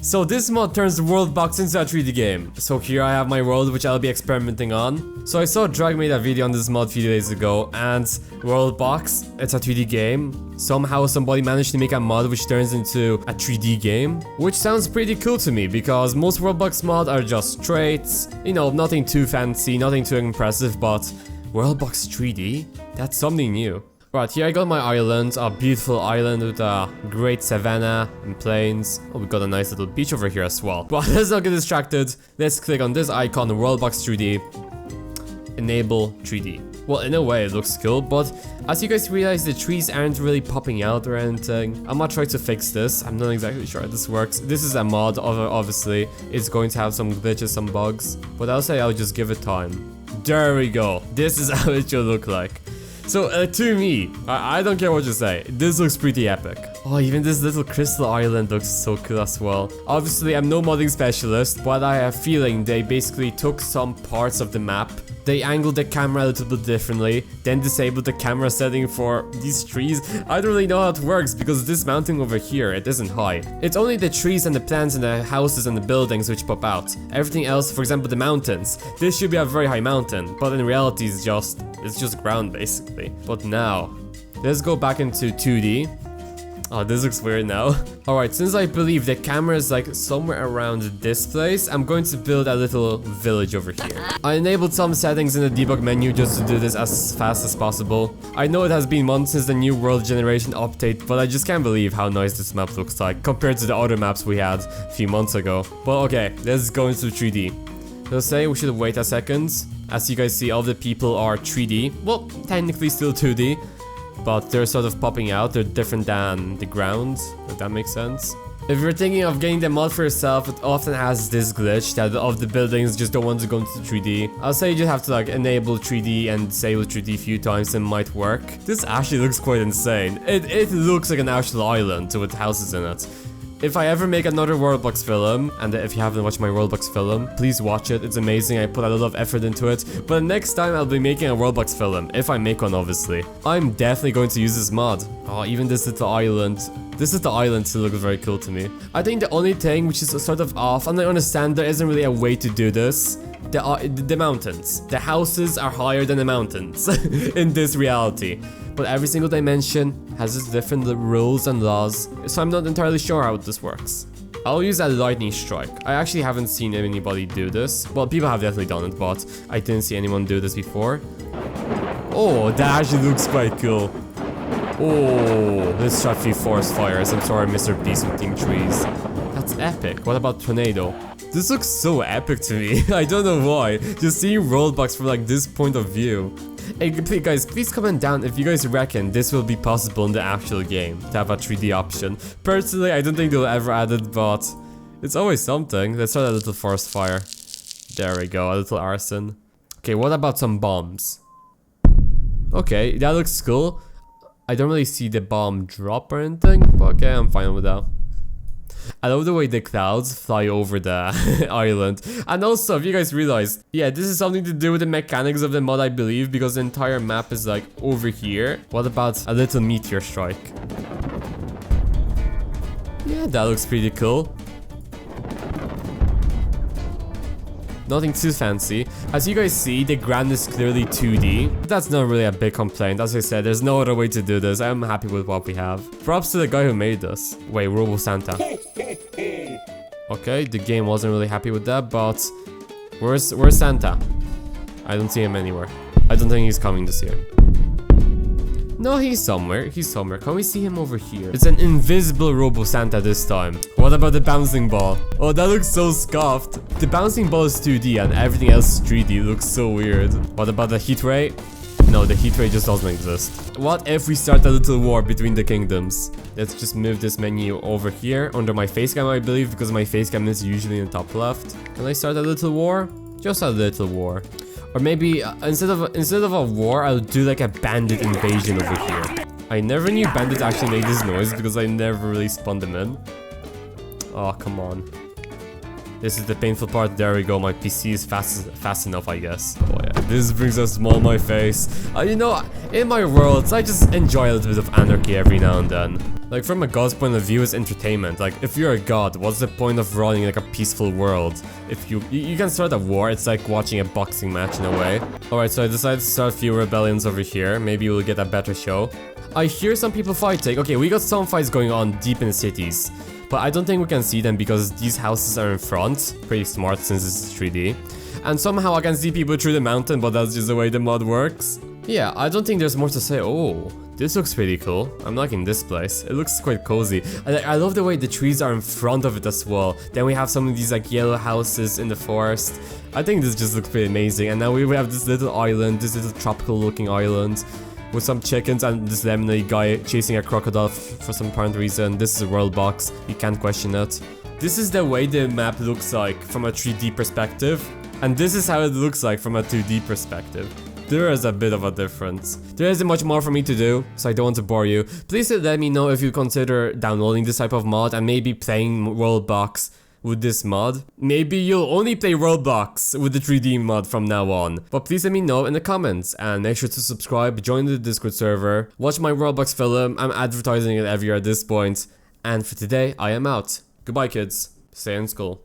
So this mod turns Worldbox into a 3D game. So here I have my world which I'll be experimenting on. So I saw Drag made a video on this mod a few days ago, and Worldbox, it's a 3D game. Somehow somebody managed to make a mod which turns into a 3D game, which sounds pretty cool to me because most Worldbox mods are just straight, you know, nothing too fancy, nothing too impressive, but Worldbox 3D? That's something new. Right, here I got my island, a beautiful island with a great savanna and plains. Oh, we got a nice little beach over here as well. But let's not get distracted. Let's click on this icon, Worldbox 3D. Enable 3D. Well, in a way it looks cool, but as you guys realize, the trees aren't really popping out or anything. I'm gonna try to fix this. I'm not exactly sure how this works. This is a mod, obviously. It's going to have some glitches, some bugs. But I'll say I'll just give it time. There we go. This is how it should look like. So, to me, I don't care what you say, this looks pretty epic. Oh, even this little crystal island looks so cool as well. Obviously, I'm no modding specialist, but I have a feeling they basically took some parts of the map. They angled the camera a little bit differently, then disabled the camera setting for these trees. I don't really know how it works because this mountain over here, it isn't high. It's only the trees and the plants and the houses and the buildings which pop out. Everything else, for example, the mountains. This should be a very high mountain, but in reality it's just ground basically. But now, let's go back into 2D. Oh, this looks weird now. Alright, since I believe the camera is like somewhere around this place, I'm going to build a little village over here. I enabled some settings in the debug menu just to do this as fast as possible. I know it has been months since the new world generation update, but I just can't believe how nice this map looks like compared to the other maps we had a few months ago. But okay, let's go into 3D. Let's say we should wait a second. As you guys see, all the people are 3D. Well, technically still 2D. But they're sort of popping out, they're different than the ground, if that makes sense. If you're thinking of getting the mod for yourself, it often has this glitch that all the buildings just don't want to go into 3D. I'll say you just have to like enable 3D and disable 3D a few times and it might work. This actually looks quite insane. It looks like an actual island with houses in it. If I ever make another Worldbox film, and if you haven't watched my Worldbox film, please watch it, it's amazing, I put a lot of effort into it. But next time I'll be making a Worldbox film, if I make one obviously. I'm definitely going to use this mod. Oh, even this little island. This little island still looks very cool to me. I think the only thing which is sort of off, and I understand there isn't really a way to do this, the mountains. The houses are higher than the mountains in this reality. But every single dimension has its different rules and laws, so I'm not entirely sure how this works. I'll use a lightning strike. I actually haven't seen anybody do this. Well, people have definitely done it, but I didn't see anyone do this before. Oh, that actually looks quite cool. Oh, let's try a few forest fires. I'm sorry, Mr. Beast with Team Trees. That's epic. What about tornado? This looks so epic to me. I don't know why. Just seeing Worldbox from like this point of view. Hey guys, please comment down if you guys reckon this will be possible in the actual game to have a 3D option. Personally, I don't think they'll ever add it, but it's always something. Let's start a little forest fire. There we go, a little arson. Okay, what about some bombs? Okay, that looks cool. I don't really see the bomb drop or anything, but okay, I'm fine with that. I love the way the clouds fly over the island. And also, if you guys realize, yeah, this is something to do with the mechanics of the mod, I believe, because the entire map is like over here. What about a little meteor strike? Yeah, that looks pretty cool. Nothing too fancy. As you guys see, the ground is clearly 2D. That's not really a big complaint. As I said, there's no other way to do this. I'm happy with what we have. Props to the guy who made this. Wait, Robo Santa. Okay, the game wasn't really happy with that, but where's Santa? I don't see him anywhere. I don't think he's coming this year. No, he's somewhere. He's somewhere. Can we see him over here? It's an invisible Robo Santa this time. What about the bouncing ball? Oh, that looks so scuffed. The bouncing ball is 2D and everything else is 3D. It looks so weird. What about the heat ray? No, the heat ray just doesn't exist. What if we start a little war between the kingdoms? Let's just move this menu over here under my face cam, I believe, because my face cam is usually in the top left. Can I start a little war? Just a little war. Or maybe instead of a war, I'll do like a bandit invasion over here. I never knew bandits actually make this noise because I never really spawned them in. Oh, come on. This is the painful part. There we go. My PC is fast enough, I guess. Oh yeah, this brings a smile on my face. You know, in my worlds, I just enjoy a little bit of anarchy every now and then. Like, from a god's point of view, it's entertainment. Like, if you're a god, what's the point of running like a peaceful world? If you can start a war, it's like watching a boxing match in a way. Alright, so I decided to start a few rebellions over here. Maybe we'll get a better show. I hear some people fighting. Okay, we got some fights going on deep in the cities, but I don't think we can see them because these houses are in front. Pretty smart since this is 3D. And somehow I can see people through the mountain, but that's just the way the mod works. Yeah, I don't think there's more to say. Oh, this looks pretty cool. I'm liking this place. It looks quite cozy. I love the way the trees are in front of it as well. Then we have some of these like yellow houses in the forest. I think this just looks pretty amazing. And now we have this little island, this little tropical looking island with some chickens and this lemonade guy chasing a crocodile for some apparent reason. This is a Worldbox. You can't question it. This is the way the map looks like from a 3D perspective. And this is how it looks like from a 2D perspective. There is a bit of a difference. There isn't much more for me to do, so I don't want to bore you. Please let me know if you consider downloading this type of mod and maybe playing Worldbox with this mod. Maybe you'll only play Worldbox with the 3D mod from now on. But please let me know in the comments and make sure to subscribe, join the Discord server, watch my Worldbox film. I'm advertising it every year at this point. And for today, I am out. Goodbye, kids. Stay in school.